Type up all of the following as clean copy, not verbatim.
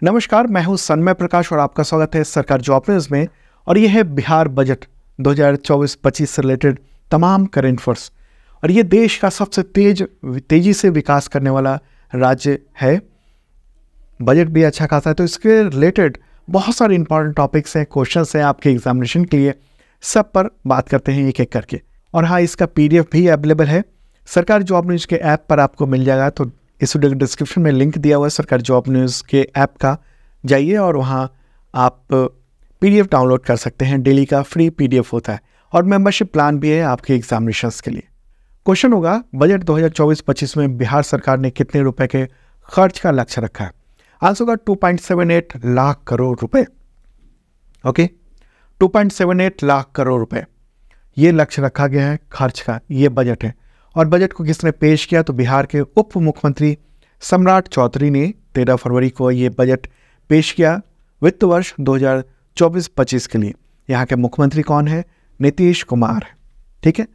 नमस्कार, मैं हूं सन्मय प्रकाश और आपका स्वागत है सरकार जॉब न्यूज़ में। और ये है बिहार बजट 2024-25 से रिलेटेड तमाम करेंट अफेयर्स। और ये देश का सबसे तेजी से विकास करने वाला राज्य है। बजट भी अच्छा खासा है, तो इसके रिलेटेड बहुत सारे इंपॉर्टेंट टॉपिक्स हैं, क्वेश्चंस हैं आपके एग्जामिनेशन के लिए। सब पर बात करते हैं एक एक करके। और हाँ, इसका PDF भी अवेलेबल है, सरकार जॉब न्यूज़ के ऐप पर आपको मिल जाएगा। तो इस वीडियो के डिस्क्रिप्शन में लिंक दिया हुआ है सरकार जॉब न्यूज़ के ऐप का, जाइए और वहाँ आप PDF डाउनलोड कर सकते हैं। डेली का फ्री PDF होता है और मेंबरशिप प्लान भी है आपके एग्जामिनेशंस के लिए। क्वेश्चन होगा, बजट 2024-25 में बिहार सरकार ने कितने रुपए के खर्च का लक्ष्य रखा है? आंसर होगा 2.78 लाख करोड़ रुपए। ओके, 2.78 लाख करोड़ रुपए ये लक्ष्य रखा गया है खर्च का। ये बजट है। और बजट को किसने पेश किया? तो बिहार के उप मुख्यमंत्री सम्राट चौधरी ने 13 फरवरी को ये बजट पेश किया वित्त वर्ष 2024-25 के लिए। यहाँ के मुख्यमंत्री कौन है? नीतीश कुमार। ठीक है,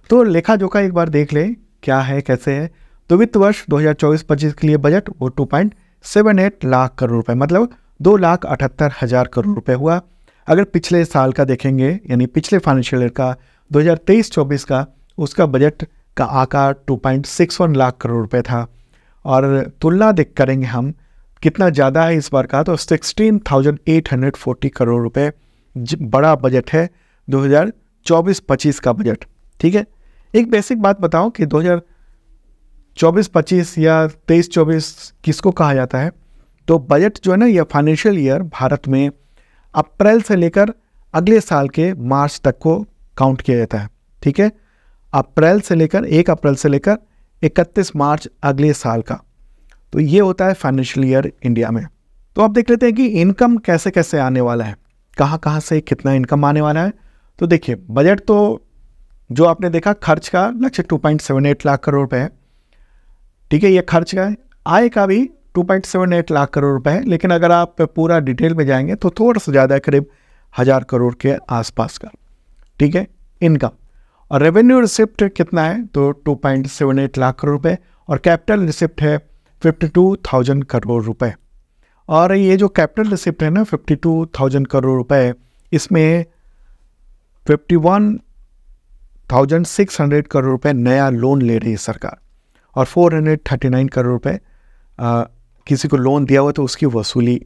तो लेखा जोखा एक बार देख ले क्या है, कैसे है। तो वित्त वर्ष 2024-25 के लिए बजट वो 2.78 लाख करोड़ रुपए, मतलब 2,78,000 करोड़ रुपए हुआ। अगर पिछले साल का देखेंगे, यानी पिछले फाइनेंशियल ईयर का 2023-24 का, उसका बजट का आकार 2.61 लाख करोड़ रुपए था। और तुलना देख करेंगे हम कितना ज़्यादा है इस बार का, तो 16,840 करोड़ रुपए बड़ा बजट है 2024-25 का बजट। ठीक है, एक बेसिक बात बताऊं कि 2024-25 या 23-24 किसको कहा जाता है? तो बजट जो है ना, यह फाइनेंशियल ईयर भारत में अप्रैल से लेकर अगले साल के मार्च तक को काउंट किया जाता है। ठीक है, 1 अप्रैल से लेकर 31 मार्च अगले साल का, तो ये होता है फाइनेंशियल ईयर इंडिया में। तो आप देख लेते हैं कि इनकम कैसे कैसे आने वाला है, कहाँ से कितना इनकम आने वाला है। तो देखिए, बजट तो जो आपने देखा खर्च का लक्ष्य 2.78 लाख करोड़ रुपए है। ठीक है, ये खर्च का है। आय का भी 2.78 लाख करोड़ रुपए है, लेकिन अगर आप पूरा डिटेल में जाएंगे तो थोड़ा सा ज़्यादा है, करीब 1000 करोड़ के आसपास का। ठीक है, इनकम। और रेवेन्यू रिसिप्ट कितना है? तो 2.78 लाख करोड़ रुपए। और कैपिटल रिसिप्ट है 52,000 करोड़ रुपए। और ये जो कैपिटल रिसिप्ट है ना 52,000 करोड़ रुपए, इसमें 51,600 करोड़ रुपए नया लोन ले रही है सरकार। और 439 करोड़ रुपए किसी को लोन दिया हुआ तो उसकी वसूली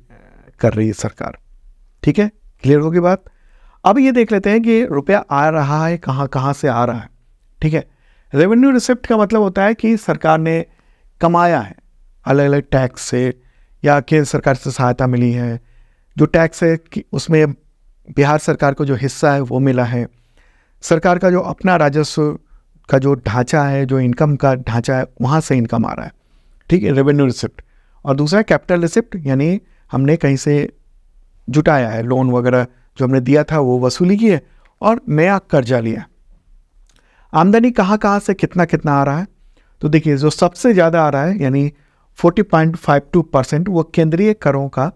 कर रही है सरकार। ठीक है, क्लियर होगी बात। अब ये देख लेते हैं कि रुपया आ रहा है कहाँ से आ रहा है। ठीक है, रेवेन्यू रिसिप्ट का मतलब होता है कि सरकार ने कमाया है अलग अलग टैक्स से, या केंद्र सरकार से सहायता मिली है। जो टैक्स है कि उसमें बिहार सरकार को जो हिस्सा है वो मिला है। सरकार का जो अपना राजस्व का जो ढांचा है, जो इनकम का ढांचा है, वहाँ से इनकम आ रहा है। ठीक है, रेवेन्यू रिसिप्ट। और दूसरा है कैपिटल रिसिप्ट, यानी हमने कहीं से जुटाया है, लोन वगैरह जो हमने दिया था वो वसूली की है और नया कर्जा लिया। आमदनी कहाँ से कितना आ रहा है? तो देखिए, जो सबसे ज़्यादा आ रहा है यानी 40.52%, वो केंद्रीय करों का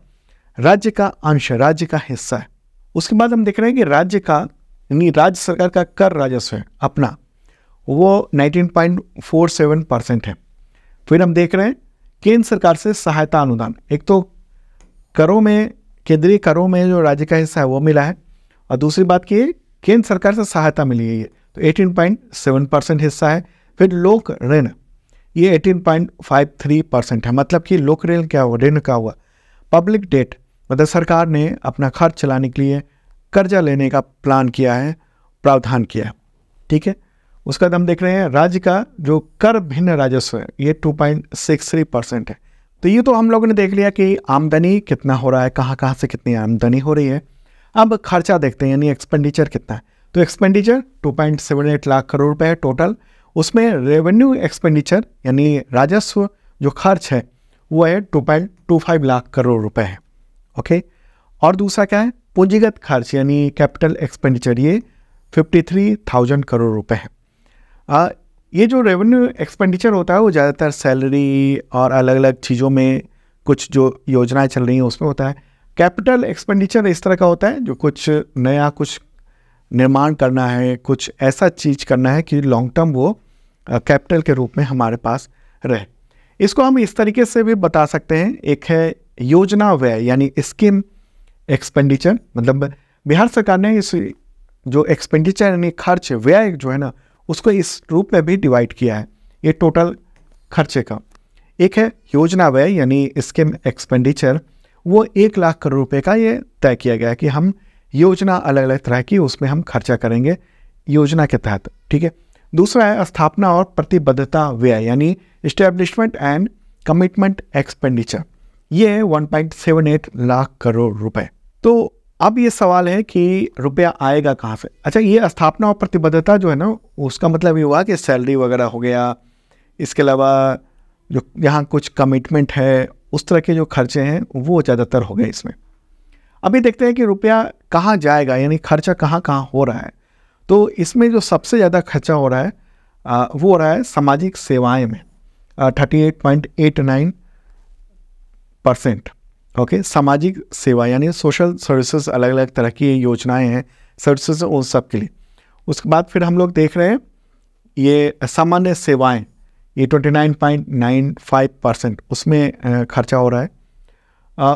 राज्य का अंश, राज्य का हिस्सा है। उसके बाद हम देख रहे हैं कि राज्य का, यानी राज्य सरकार का कर राजस्व है अपना, वो 19.47% है। फिर हम देख रहे हैं केंद्र सरकार से सहायता अनुदान। एक तो करों में, केंद्रीय करों में जो राज्य का हिस्सा है वो मिला है, और दूसरी बात की केंद्र सरकार से सहायता मिली है, ये तो 18.7% हिस्सा है। फिर लोक ऋण, ये 18.53% है। मतलब कि लोक ऋण क्या हुआ, ऋण क्या हुआ? पब्लिक डेट, मतलब सरकार ने अपना खर्च चलाने के लिए कर्जा लेने का प्लान किया है, प्रावधान किया है। ठीक है, उसका हम देख रहे हैं राज्य का जो कर भिन्न राजस्व है, ये 2.63% है। तो ये तो हम लोगों ने देख लिया कि आमदनी कितना हो रहा है, कहाँ से कितनी आमदनी हो रही है। अब खर्चा देखते हैं, यानी एक्सपेंडिचर कितना है। तो एक्सपेंडिचर 2.78 लाख करोड़ रुपए है टोटल। उसमें रेवेन्यू एक्सपेंडिचर यानी राजस्व जो खर्च है वो है 2.25 लाख करोड़ रुपए है। ओके, और दूसरा क्या है? पूंजीगत खर्च यानी कैपिटल एक्सपेंडिचर, ये 53,000 करोड़ रुपए है। ये जो रेवेन्यू एक्सपेंडिचर होता है वो ज़्यादातर सैलरी और अलग अलग चीज़ों में, कुछ जो योजनाएं चल रही हैं उसमें होता है। कैपिटल एक्सपेंडिचर इस तरह का होता है जो कुछ नया, कुछ निर्माण करना है, कुछ ऐसा चीज़ करना है कि लॉन्ग टर्म वो कैपिटल के रूप में हमारे पास रहे। इसको हम इस तरीके से भी बता सकते हैं, एक है योजना व्यय यानी स्कीम एक्सपेंडिचर, मतलब बिहार सरकार ने इस जो एक्सपेंडिचर यानी खर्च व्यय जो है ना उसको इस रूप में भी डिवाइड किया है। ये टोटल खर्चे का एक है योजना व्यय यानी स्कीम एक्सपेंडिचर, वो 1 लाख करोड़ रुपए का ये तय किया गया है कि हम योजना अलग अलग तरह की उसमें हम खर्चा करेंगे योजना के तहत, ठीक है। दूसरा है स्थापना और प्रतिबद्धता व्यय यानी इस्टेब्लिशमेंट एंड कमिटमेंट एक्सपेंडिचर, ये 1.78 लाख करोड़ रुपए। तो अब ये सवाल है कि रुपया आएगा कहाँ से। अच्छा, ये स्थापना और प्रतिबद्धता जो है ना उसका मतलब ये हुआ कि सैलरी वगैरह हो गया, इसके अलावा जो यहाँ कुछ कमिटमेंट है उस तरह के जो खर्चे हैं वो ज़्यादातर हो गए इसमें। अभी देखते हैं कि रुपया कहाँ जाएगा यानी खर्चा कहाँ कहाँ हो रहा है। तो इसमें जो सबसे ज़्यादा खर्चा हो रहा है वो हो रहा है सामाजिक सेवाएं में 38.89%। ओके, सामाजिक सेवा यानी सोशल सर्विसेज, अलग अलग तरह की योजनाएं हैं सर्विसेज उन सब के लिए। उसके बाद फिर हम लोग देख रहे हैं ये सामान्य सेवाएं, ये 29.95% उसमें खर्चा हो रहा है।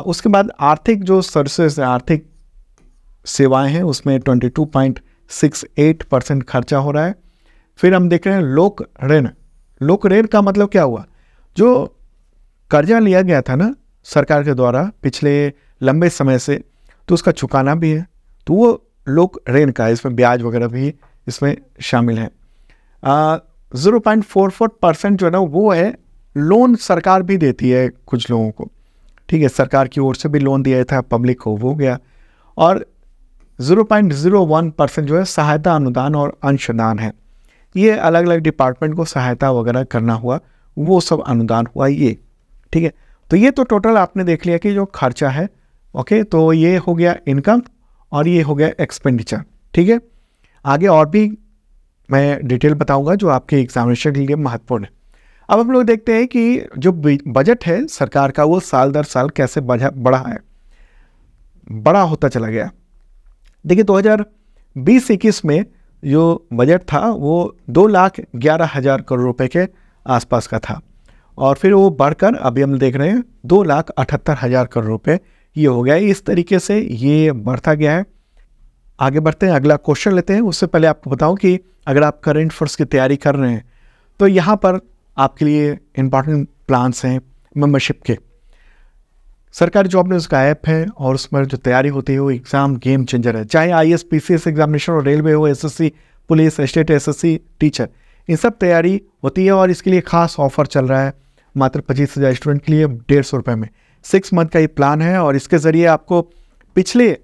उसके बाद आर्थिक जो सर्विसेज आर्थिक सेवाएं हैं उसमें 22.68% खर्चा हो रहा है। फिर हम देख रहे हैं लोक ऋण। लोक ऋण का मतलब क्या हुआ, जो कर्जा लिया गया था ना सरकार के द्वारा पिछले लंबे समय से, तो उसका चुकाना भी है, तो वो लोक ऋण का, इसमें ब्याज वगैरह भी इसमें शामिल है। 0.44% जो है ना वो है लोन, सरकार भी देती है कुछ लोगों को, ठीक है, सरकार की ओर से भी लोन दिया था पब्लिक को, वो गया। और 0.01% जो है सहायता अनुदान और अंशदान है, ये अलग अलग डिपार्टमेंट को सहायता वगैरह करना हुआ, वो सब अनुदान हुआ ये, ठीक है। तो ये तो टोटल आपने देख लिया कि जो खर्चा है। ओके, तो ये हो गया इनकम और ये हो गया एक्सपेंडिचर, ठीक है। आगे और भी मैं डिटेल बताऊंगा जो आपके एग्जामिनेशन के लिए महत्वपूर्ण है। अब हम लोग देखते हैं कि जो बजट है सरकार का वो साल दर साल कैसे बढ़ा है, बड़ा होता चला गया। देखिए 2020-21 में जो बजट था वो 2,11,000 करोड़ रुपए के आसपास का था, और फिर वो बढ़कर अभी हम देख रहे हैं 2,78,000 करोड़ रुपए ये हो गया। इस तरीके से ये बढ़ता गया है। आगे बढ़ते हैं, अगला क्वेश्चन लेते हैं। उससे पहले आपको बताऊं कि अगर आप करंट अफेयर्स की तैयारी कर रहे हैं तो यहाँ पर आपके लिए इंपॉर्टेंट प्लान्स हैं मेंबरशिप के। सरकारी जॉब न्यूज़ का ऐप है और उसमें जो तैयारी होती है वो एग्ज़ाम गेम चेंजर है। चाहे IAS PCS एग्जामिनेशन हो, रेलवे हो, SSC police, state SSC teacher, इन सब तैयारी होती है। और इसके लिए खास ऑफर चल रहा है मात्र 25,000 स्टूडेंट के लिए 150 रुपये में 6 मंथ का ये प्लान है। और इसके ज़रिए आपको पिछले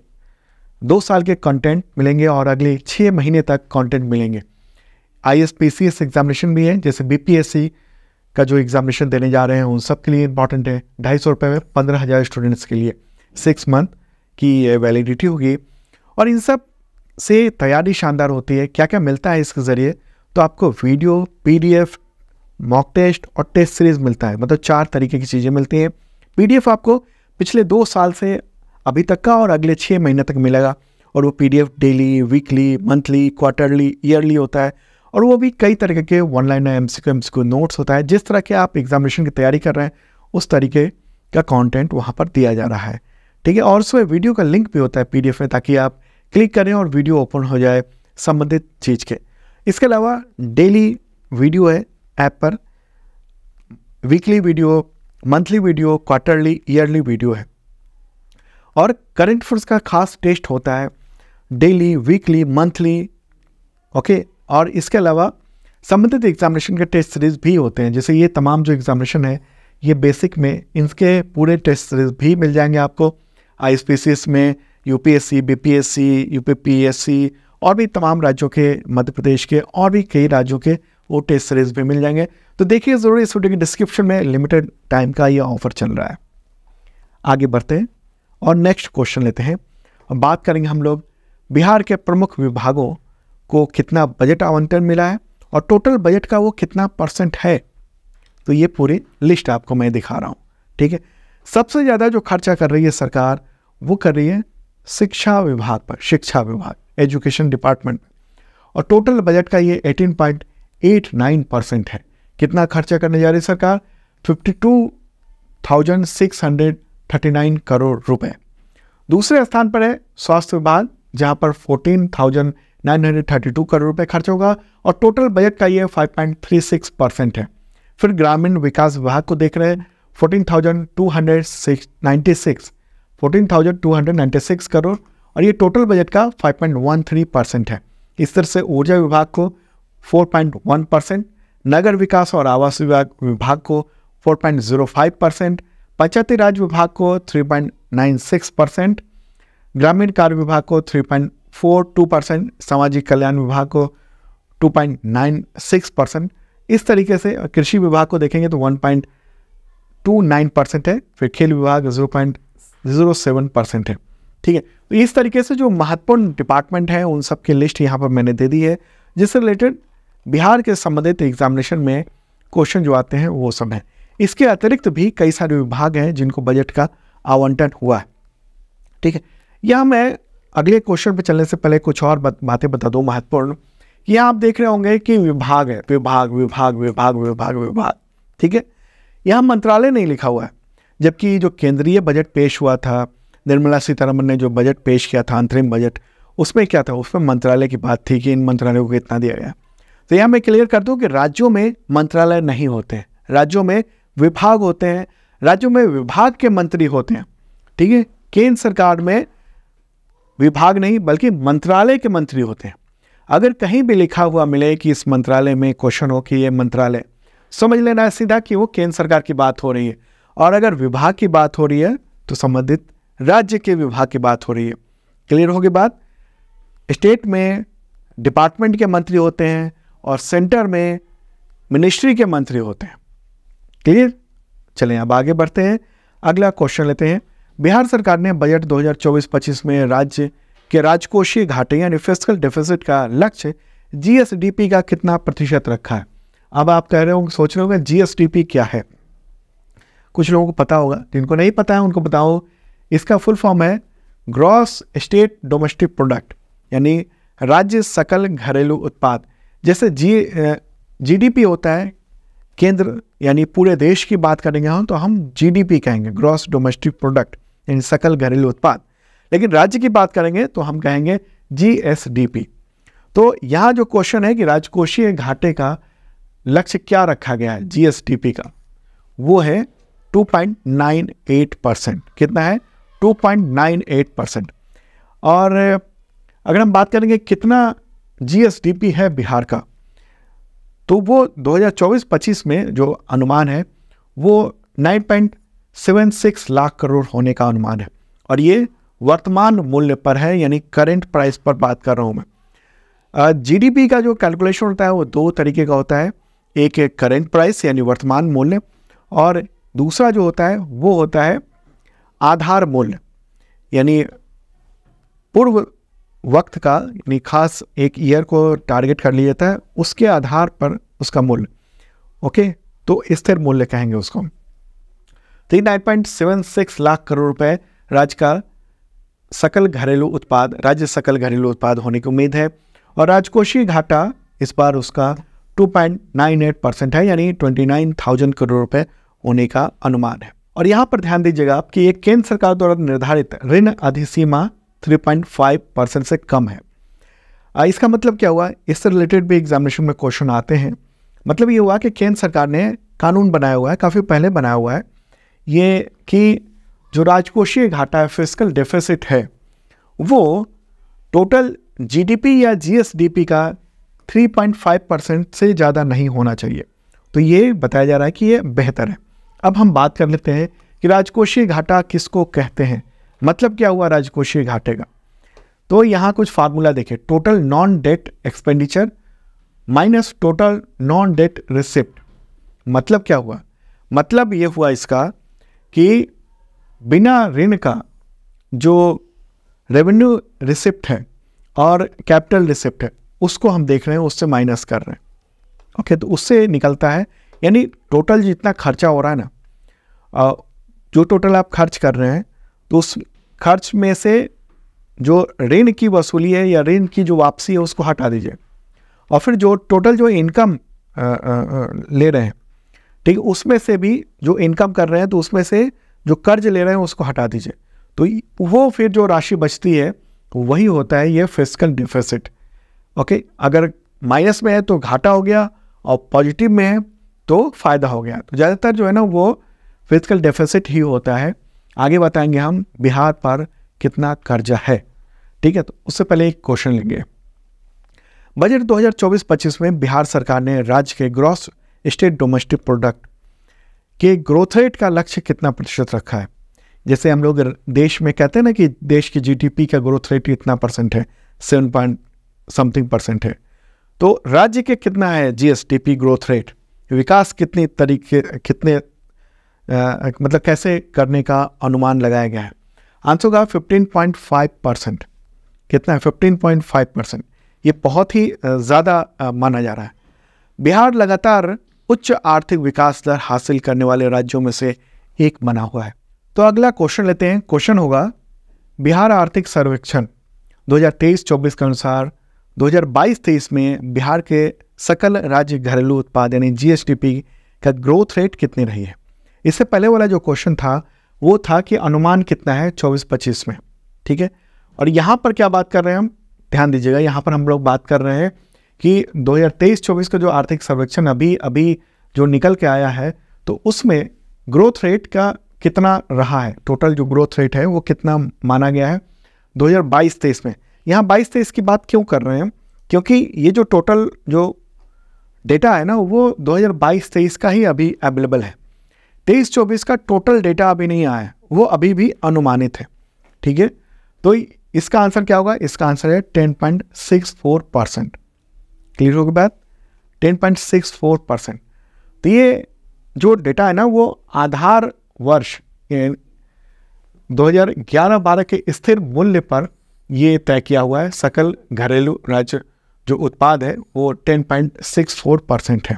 2 साल के कंटेंट मिलेंगे और अगले 6 महीने तक कंटेंट मिलेंगे। IAS PCS एग्जामिनेशन भी है, जैसे BPSC का जो एग्जामिनेशन देने जा रहे हैं उन सब के लिए इंपॉर्टेंट है। 250 रुपये में 15,000 स्टूडेंट्स के लिए 6 मंथ की वैलिडिटी होगी। और इन सब से तैयारी शानदार होती है। क्या क्या मिलता है इसके ज़रिए, तो आपको वीडियो, PDF, मॉक टेस्ट और टेस्ट सीरीज मिलता है, मतलब 4 तरीके की चीज़ें मिलती हैं। PDF आपको पिछले 2 साल से अभी तक का और अगले 6 महीने तक मिलेगा। और वो PDF daily, weekly, monthly, quarterly, yearly होता है। और वो भी कई तरीके के ऑनलाइन MCQ नोट्स होता है। जिस तरह के आप एग्जामिनेशन की तैयारी कर रहे हैं उस तरीके का कंटेंट वहाँ पर दिया जा रहा है, ठीक है। और उसमें वीडियो का लिंक भी होता है PDF में, ताकि आप क्लिक करें और वीडियो ओपन हो जाए संबंधित चीज़ के। इसके अलावा डेली वीडियो है ऐप पर, weekly video, monthly video, quarterly, yearly video है। और करंट अफेयर्स का खास टेस्ट होता है डेली, वीकली, मंथली, ओके। और इसके अलावा संबंधित एग्जामिनेशन के टेस्ट सीरीज भी होते हैं। जैसे ये तमाम जो एग्जामिनेशन है ये बेसिक में, इनके पूरे टेस्ट सीरीज भी मिल जाएंगे आपको। IAS PCS में UPSC, BPSC, UPPSC और भी तमाम राज्यों के, मध्य प्रदेश के और भी कई राज्यों के वो टेस्ट सीरीज भी मिल जाएंगे। तो देखिए ज़रूर इस वीडियो के डिस्क्रिप्शन में लिमिटेड टाइम का ये ऑफर चल रहा है। आगे बढ़ते हैं और नेक्स्ट क्वेश्चन लेते हैं। बात करेंगे हम लोग बिहार के प्रमुख विभागों को कितना बजट आवंटन मिला है और टोटल बजट का वो कितना % है। तो ये पूरी लिस्ट आपको मैं दिखा रहा हूँ, ठीक है। सबसे ज़्यादा जो खर्चा कर रही है सरकार वो कर रही है शिक्षा विभाग पर, शिक्षा विभाग, एजुकेशन डिपार्टमेंट। और टोटल बजट का ये 18.89% है। कितना खर्चा करने जा रही है सरकार? 52,600 439 करोड़ रुपए। दूसरे स्थान पर है स्वास्थ्य विभाग, जहां पर 14,932 करोड़ रुपए खर्च होगा और टोटल बजट का ये 5.36% है। फिर ग्रामीण विकास विभाग को देख रहे हैं, 14,296 करोड़ और ये टोटल बजट का 5.13% है। इस तरह से ऊर्जा विभाग को 4.1%, नगर विकास और आवास विभाग को 4.05%, पंचायती राज विभाग को 3.96%, ग्रामीण कार्य विभाग को 3.42%, सामाजिक कल्याण विभाग को 2.96%। इस तरीके से कृषि विभाग को देखेंगे तो 1.29% है। फिर खेल विभाग 0.07% है। ठीक है, तो इस तरीके से जो महत्वपूर्ण डिपार्टमेंट है उन सब की लिस्ट यहाँ पर मैंने दे दी है, जिससे रिलेटेड बिहार के संबंधित एग्जामिनेशन में क्वेश्चन जो आते हैं वो सब है। इसके अतिरिक्त भी कई सारे विभाग हैं जिनको बजट का आवंटन हुआ है। ठीक है, यहाँ मैं अगले क्वेश्चन पे चलने से पहले कुछ और बातें बता दूँ महत्वपूर्ण। यहाँ आप देख रहे होंगे कि विभाग है, विभाग विभाग विभाग विभाग विभाग। ठीक है, यहाँ मंत्रालय नहीं लिखा हुआ है, जबकि जो केंद्रीय बजट पेश हुआ था, निर्मला सीतारमण ने जो बजट पेश किया था अंतरिम बजट, उसमें क्या था, उसमें मंत्रालय की बात थी कि इन मंत्रालयों को कितना दिया गया। तो यहाँ मैं क्लियर कर दूं कि राज्यों में मंत्रालय नहीं होते हैं, राज्यों में विभाग होते हैं, राज्यों में विभाग के मंत्री होते हैं। ठीक है, केंद्र सरकार में विभाग नहीं बल्कि मंत्रालय के मंत्री होते हैं। अगर कहीं भी लिखा हुआ मिले कि इस मंत्रालय में क्वेश्चन हो कि ये मंत्रालय, समझ लेना है सीधा कि वो केंद्र सरकार की बात हो रही है, और अगर विभाग की बात हो रही है तो संबंधित राज्य के विभाग की बात हो रही है। क्लियर होगी बात। स्टेट में डिपार्टमेंट के मंत्री होते हैं और सेंटर में मिनिस्ट्री के मंत्री होते हैं। क्लियर। चलें अब आगे बढ़ते हैं, अगला क्वेश्चन लेते हैं। बिहार सरकार ने बजट 2024-25 में राज्य के राजकोषीय घाटे यानी फिस्कल डेफिसिट का लक्ष्य जीएसडीपी का कितना प्रतिशत रखा है। अब आप कह रहे होंगे, सोच रहे होंगे जीएसडीपी क्या है। कुछ लोगों को पता होगा, जिनको नहीं पता है उनको बताओ। इसका फुल फॉर्म है ग्रॉस स्टेट डोमेस्टिक प्रोडक्ट, यानी राज्य सकल घरेलू उत्पाद। जैसे जीडीपी होता है केंद्र यानी पूरे देश की बात करेंगे हम तो हम जीडीपी कहेंगे, ग्रॉस डोमेस्टिक प्रोडक्ट यानी सकल घरेलू उत्पाद। लेकिन राज्य की बात करेंगे तो हम कहेंगे जीएसडीपी। तो यहाँ जो क्वेश्चन है कि राजकोषीय घाटे का लक्ष्य क्या रखा गया है जीएसडीपी का, वो है 2.98%। कितना है? 2.98%। और अगर हम बात करेंगे कितना जीएसडीपी है बिहार का, तो वो 2024-25 में जो अनुमान है वो 9.76 लाख करोड़ होने का अनुमान है। और ये वर्तमान मूल्य पर है, यानी करंट प्राइस पर बात कर रहा हूँ मैं। जीडीपी का जो कैलकुलेशन होता है वो दो तरीके का होता है, एक है करंट प्राइस यानी वर्तमान मूल्य, और दूसरा जो होता है वो होता है आधार मूल्य, यानी पूर्व वक्त का, यानी खास एक ईयर को टारगेट कर लिया जाता है, उसके आधार पर उसका मूल्य। ओके, तो स्थिर मूल्य कहेंगे उसको। तो 9.76 लाख करोड़ रुपए राज्य का सकल घरेलू उत्पाद, राज्य सकल घरेलू उत्पाद होने की उम्मीद है। और राजकोषीय घाटा इस बार उसका 2.98% है, यानी 29,000 करोड़ रुपए होने का अनुमान है। और यहाँ पर ध्यान दीजिएगा आप कि एक केंद्र सरकार द्वारा निर्धारित ऋण अधिसीमा 3.5% से कम है। इसका मतलब क्या हुआ? इससे रिलेटेड भी एग्जामिनेशन में क्वेश्चन आते हैं। मतलब ये हुआ कि केंद्र सरकार ने कानून बनाया हुआ है, काफ़ी पहले बनाया हुआ है, ये कि जो राजकोषीय घाटा है, फिस्कल डेफिसिट है, वो टोटल जीडीपी या जीएसडीपी का 3.5% से ज़्यादा नहीं होना चाहिए। तो ये बताया जा रहा है कि ये बेहतर है। अब हम बात कर लेते हैं कि राजकोषीय घाटा किसको कहते हैं, मतलब क्या हुआ राजकोषीय घाटे का। तो यहाँ कुछ फार्मूला देखें, total non debt expenditure minus total non debt receipt. मतलब क्या हुआ? मतलब ये हुआ इसका कि बिना ऋण का जो रेवेन्यू रिसिप्ट है और कैपिटल रिसिप्ट है उसको हम देख रहे हैं, उससे माइनस कर रहे हैं। ओके, तो उससे निकलता है, यानी टोटल जितना खर्चा हो रहा है ना, जो टोटल आप खर्च कर रहे हैं, तो उस खर्च में से जो ऋण की वसूली है या ऋण की जो वापसी है उसको हटा दीजिए, और फिर जो टोटल जो इनकम ले रहे हैं, ठीक, उसमें से भी जो इनकम कर रहे हैं तो उसमें से जो कर्ज ले रहे हैं उसको हटा दीजिए, तो वो फिर जो राशि बचती है वही होता है ये फिस्कल डिफिसिट। ओके, अगर माइनस में है तो घाटा हो गया और पॉजिटिव में है तो फायदा हो गया। तो ज़्यादातर जो है ना वो फिस्कल डेफिसिट ही होता है। आगे बताएंगे हम बिहार पर कितना कर्जा है। ठीक है, तो उससे पहले एक क्वेश्चन लेंगे। बजट 2024-25 में बिहार सरकार ने राज्य के ग्रॉस स्टेट डोमेस्टिक प्रोडक्ट के ग्रोथ रेट का लक्ष्य कितना प्रतिशत रखा है? जैसे हम लोग देश में कहते हैं ना कि देश की जीडीपी का ग्रोथ रेट इतना परसेंट है, 7 पॉइंट समथिंग परसेंट है, तो राज्य के कितना है जीएसडीपी ग्रोथ रेट? विकास कितने तरीके मतलब कैसे करने का अनुमान लगाया गया है? आंसर का 15.5%। कितना है? 15.5%। ये बहुत ही ज़्यादा माना जा रहा है। बिहार लगातार उच्च आर्थिक विकास दर हासिल करने वाले राज्यों में से एक बना हुआ है। तो अगला क्वेश्चन लेते हैं। क्वेश्चन होगा बिहार आर्थिक सर्वेक्षण 2023-24 के अनुसार 2022-23 में बिहार के सकल राज्य घरेलू उत्पाद यानी जीएसडीपी का ग्रोथ रेट कितनी रही है? इससे पहले वाला जो क्वेश्चन था वो था कि अनुमान कितना है 24-25 में। ठीक है, और यहाँ पर क्या बात कर रहे हैं हम, ध्यान दीजिएगा, यहाँ पर हम लोग बात कर रहे हैं कि 2023-24 का जो आर्थिक सर्वेक्षण अभी जो निकल के आया है तो उसमें ग्रोथ रेट का कितना रहा है, टोटल जो ग्रोथ रेट है वो कितना माना गया है 2022-23 में। यहाँ 22-23 की बात क्यों कर रहे हैं? क्योंकि ये जो टोटल जो डेटा है ना वो 2022-23 का ही अभी अवेलेबल है। 23-24 का टोटल डेटा अभी नहीं आया है, वो अभी भी अनुमानित है। ठीक है, तो इसका आंसर क्या होगा? इसका आंसर है 10.64%। क्लियर होगी बात? 10.64%। तो ये जो डेटा है ना वो आधार वर्ष 2011-12 के स्थिर मूल्य पर ये तय किया हुआ है। सकल घरेलू राज्य जो उत्पाद है वो 10.64% है।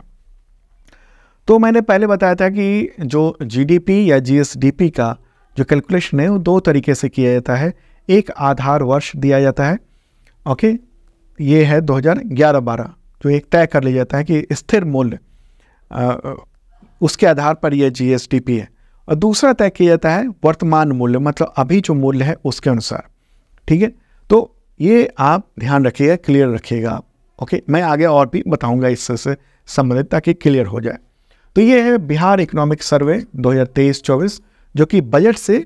तो मैंने पहले बताया था कि जो जीडीपी या जीएसडीपी का जो कैलकुलेशन है वो दो तरीके से किया जाता है। एक आधार वर्ष दिया जाता है, ओके, ये है 2011-12 जो एक तय कर लिया जाता है कि स्थिर मूल्य उसके आधार पर यह जीएसडीपी है, और दूसरा तय किया जाता है वर्तमान मूल्य, मतलब अभी जो मूल्य है उसके अनुसार। ठीक है, तो ये आप ध्यान रखिएगा, क्लियर रखिएगा आप। ओके, मैं आगे और भी बताऊंगा इससे संबंधित ताकि क्लियर हो जाए। तो ये है बिहार इकोनॉमिक सर्वे 2023-24 जो कि बजट से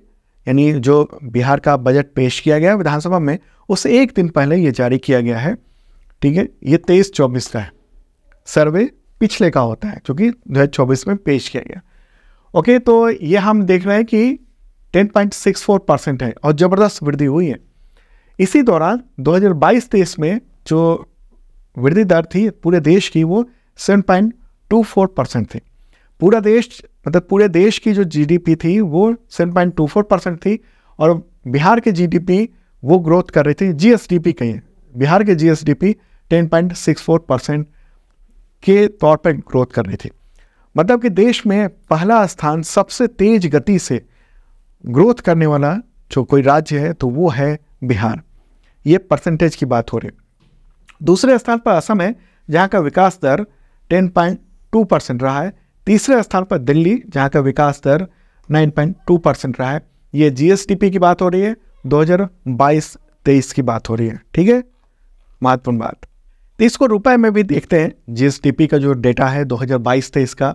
यानी जो बिहार का बजट पेश किया गया विधानसभा में उससे एक दिन पहले ये जारी किया गया है। ठीक है, ये 23-24 का है, सर्वे पिछले का होता है जो कि 2024 में पेश किया गया। ओके, तो ये हम देख रहे हैं कि 10.64% है और ज़बरदस्त वृद्धि हुई है। इसी दौरान 2022-23 में जो वृद्धि दर थी पूरे देश की वो 7.24% थी। पूरा देश मतलब पूरे देश की जो जीडीपी थी वो 7.24% थी और बिहार के जीडीपी वो ग्रोथ कर रही थी, जीएसडीपी कहिए, बिहार के जीएसडीपी 10.64% के तौर पर ग्रोथ कर रही थी। मतलब कि देश में पहला स्थान सबसे तेज गति से ग्रोथ करने वाला जो कोई राज्य है तो वो है बिहार। ये परसेंटेज की बात हो रही है। दूसरे स्थान पर असम है जहाँ का विकास दर 10.2% रहा है। तीसरे स्थान पर दिल्ली जहाँ का विकास दर 9.2% रहा है। ये जीएसडीपी की बात हो रही है, 2022-23 की बात हो रही है। ठीक है, महत्वपूर्ण बात। तो इसको रुपए में भी देखते हैं। जीएसडीपी का जो डेटा है 2022-23 का,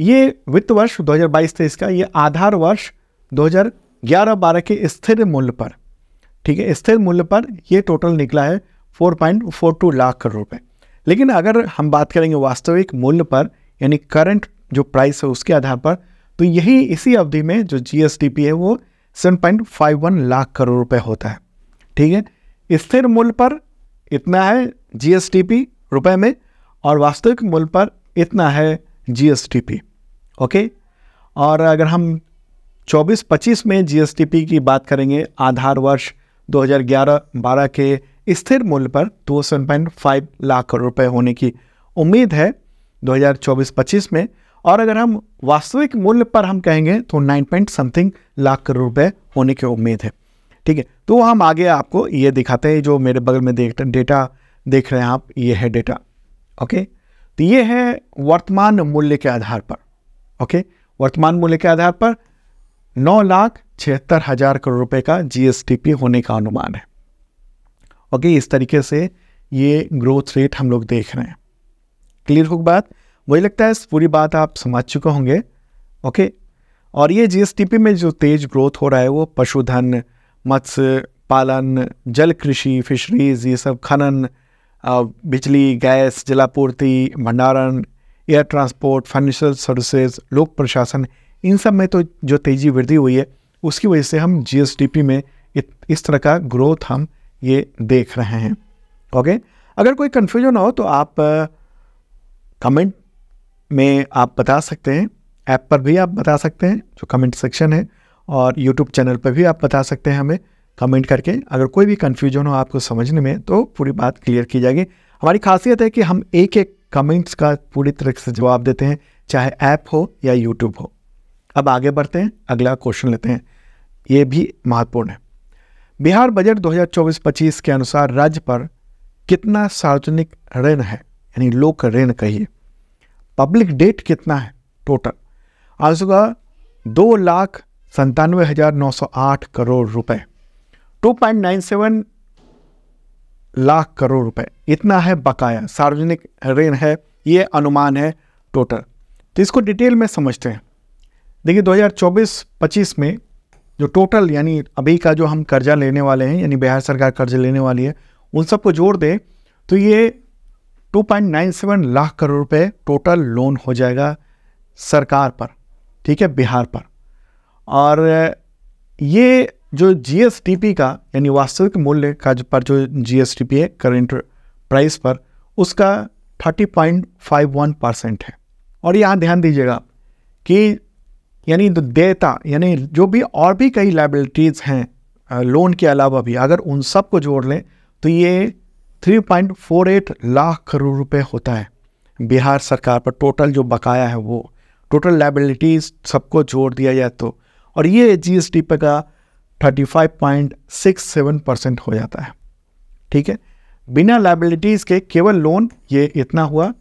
ये वित्त वर्ष 2022-23 का ये आधार वर्ष 2011-12 के स्थिर मूल्य पर, ठीक है, स्थिर मूल्य पर ये टोटल निकला है 4.42 लाख करोड़ रुपए। लेकिन अगर हम बात करेंगे वास्तविक मूल्य पर यानी करंट जो प्राइस है उसके आधार पर, तो यही इसी अवधि में जो जीएसडीपी है वो 7.51 लाख करोड़ रुपए होता है। ठीक है, स्थिर मूल्य पर इतना है जीएसडीपी रुपए में और वास्तविक मूल्य पर इतना है जीएसडीपी। ओके, और अगर हम 24-25 में जीएसडीपी की बात करेंगे आधार वर्ष 2011-12 के स्थिर मूल्य पर, तो 7.5 लाख करोड़ रुपए होने की उम्मीद है 2024-25 में। और अगर हम वास्तविक मूल्य पर हम कहेंगे तो 9 लाख करोड़ रुपए होने की उम्मीद है। ठीक है, तो हम आगे आपको ये दिखाते हैं। जो मेरे बगल में डेटा देख रहे हैं आप, ये है डेटा। ओके, तो ये है वर्तमान मूल्य के आधार पर। ओके, वर्तमान मूल्य के आधार पर 9,76,000 करोड़ रुपए का जीएसडीपी होने का अनुमान है। ओके, इस तरीके से ये ग्रोथ रेट हम लोग देख रहे हैं। क्लियर हो बात? मुझे लगता है इस पूरी बात आप समझ चुके होंगे। ओके, और ये जीएसडीपी में जो तेज ग्रोथ हो रहा है वो पशुधन, मत्स्य पालन, जल कृषि, फिशरीज, ये सब, खनन, बिजली, गैस, जलापूर्ति, भंडारण, एयर ट्रांसपोर्ट, फाइनेंशियल सर्विसेज, लोक प्रशासन, इन सब में तो जो तेजी वृद्धि हुई है उसकी वजह से हम जीएसडीपी में इस तरह का ग्रोथ हम ये देख रहे हैं। ओके, अगर कोई कन्फ्यूजन हो तो आप कमेंट में आप बता सकते हैं, ऐप पर भी आप बता सकते हैं जो कमेंट सेक्शन है, और यूट्यूब चैनल पर भी आप बता सकते हैं हमें कमेंट करके। अगर कोई भी कन्फ्यूजन हो आपको समझने में तो पूरी बात क्लियर की जाएगी। हमारी खासियत है कि हम एक एक कमेंट्स का पूरी तरह से जवाब देते हैं, चाहे ऐप हो या यूट्यूब हो। अब आगे बढ़ते हैं, अगला क्वेश्चन लेते हैं, ये भी महत्वपूर्ण है। बिहार बजट 2024-25 के अनुसार राज्य पर कितना सार्वजनिक ऋण है, यानी लोक ऋण कहिए, पब्लिक डेट कितना है टोटल? आंसर का 2,97,908 करोड़ रुपए, 2.97 लाख करोड़ रुपए, इतना है बकाया सार्वजनिक ऋण है, ये अनुमान है टोटल। तो इसको डिटेल में समझते हैं। देखिए 2024-25 में जो टोटल, यानी अभी का जो हम कर्जा लेने वाले हैं, यानी बिहार सरकार कर्जा लेने वाली है, उन सबको जोड़ दें तो ये 2.97 लाख करोड़ रुपए टोटल लोन हो जाएगा सरकार पर, ठीक है, बिहार पर। और ये जो जीएसडीपी का, यानी वास्तविक मूल्य का पर जो जीएसडीपी है करेंट प्राइस पर, उसका 30.51% है। और यहाँ ध्यान दीजिएगा कि यानी देयता, यानी जो भी और भी कई लायबिलिटीज़ हैं लोन के अलावा भी, अगर उन सब को जोड़ लें तो ये 3.48 लाख करोड़ रुपए होता है बिहार सरकार पर टोटल जो बकाया है, वो टोटल लायबिलिटीज़ सबको जोड़ दिया जाए तो, और ये जीएसडीपी का 35.67% हो जाता है, ठीक है। बिना लायबिलिटीज़ के केवल लोन ये इतना हुआ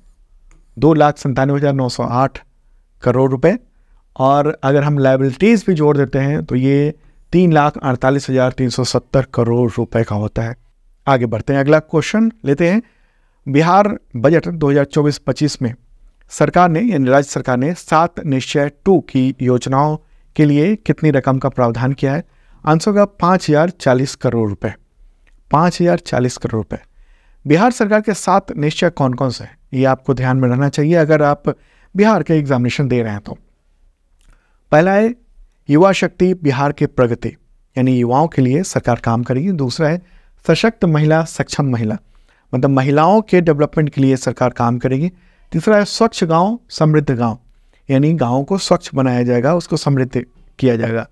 2,97,908 करोड़ रुपए, और अगर हम लायबिलिटीज़ भी जोड़ देते हैं तो ये 3,48,370 करोड़ रुपए का होता है। आगे बढ़ते हैं, अगला क्वेश्चन लेते हैं। बिहार बजट 2024-25 में सरकार ने, यानी राज्य सरकार ने 7 निश्चय 2 की योजनाओं के लिए कितनी रकम का प्रावधान किया है? आंसर होगा 5,040 करोड़ रुपए, 5,040 करोड़ रुपए। बिहार सरकार के 7 निश्चय कौन कौन से हैं, ये आपको ध्यान में रहना चाहिए अगर आप बिहार के एग्जामिनेशन दे रहे हैं तो। पहला है युवा शक्ति बिहार के प्रगति, यानी युवाओं के लिए सरकार काम करेगी। दूसरा है सशक्त महिला, सक्षम महिला, मतलब महिलाओं के डेवलपमेंट के लिए सरकार काम करेगी। तीसरा है स्वच्छ गांव समृद्ध गांव, यानी गांवों को स्वच्छ बनाया जाएगा, उसको समृद्ध किया जाएगा।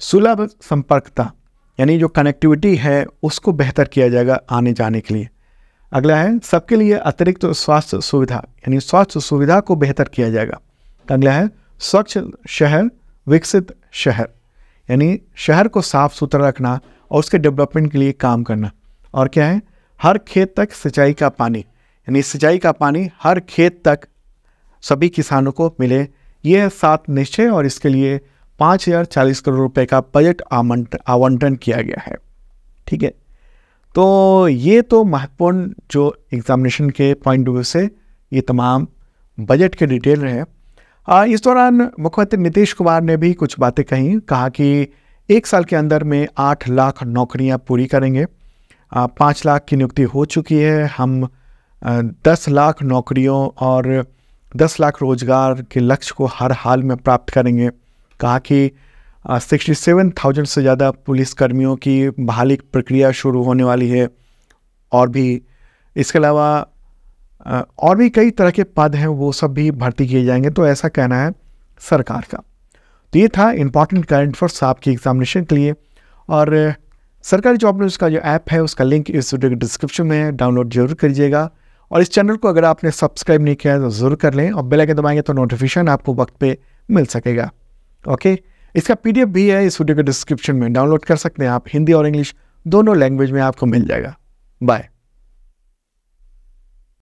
सुलभ संपर्कता, यानी जो कनेक्टिविटी है उसको बेहतर किया जाएगा आने जाने के लिए। अगला है सबके लिए अतिरिक्त स्वास्थ्य सुविधा, यानी स्वास्थ्य सुविधा को बेहतर किया जाएगा। अगला है स्वच्छ शहर विकसित शहर, यानी शहर को साफ सुथरा रखना और उसके डेवलपमेंट के लिए काम करना। और क्या है, हर खेत तक सिंचाई का पानी, यानी सिंचाई का पानी हर खेत तक सभी किसानों को मिले। ये 7 निश्चय, और इसके लिए 5,040 करोड़ रुपए का बजट आवंटन किया गया है, ठीक है। तो ये तो महत्वपूर्ण जो एग्जामिनेशन के पॉइंट ऑफ व्यू से ये तमाम बजट के डिटेल रहे। इस दौरान मुख्यमंत्री नीतीश कुमार ने भी कुछ बातें कही, कहा कि 1 साल के अंदर में 8 लाख नौकरियां पूरी करेंगे। 5 लाख की नियुक्ति हो चुकी है। हम 10 लाख नौकरियों और 10 लाख रोजगार के लक्ष्य को हर हाल में प्राप्त करेंगे। कहा कि 67,000 से ज़्यादा पुलिसकर्मियों की बहाली प्रक्रिया शुरू होने वाली है, और भी इसके अलावा और भी कई तरह के पद हैं वो सब भी भर्ती किए जाएंगे। तो ऐसा कहना है सरकार का। तो ये था इंपॉर्टेंट करंट अफेयर्स आपकी एग्जामिनेशन के लिए। और सरकारी जॉब न्यूज़ का जो ऐप है उसका लिंक इस वीडियो के डिस्क्रिप्शन में है, डाउनलोड जरूर करिएगा। और इस चैनल को अगर आपने सब्सक्राइब नहीं किया है तो ज़रूर कर लें, और बेल आइकन दबाएंगे तो नोटिफिकेशन आपको वक्त पे मिल सकेगा। ओके, इसका PDF भी है इस वीडियो के डिस्क्रिप्शन में, डाउनलोड कर सकते हैं आप। हिंदी और इंग्लिश दोनों लैंग्वेज में आपको मिल जाएगा। बाय।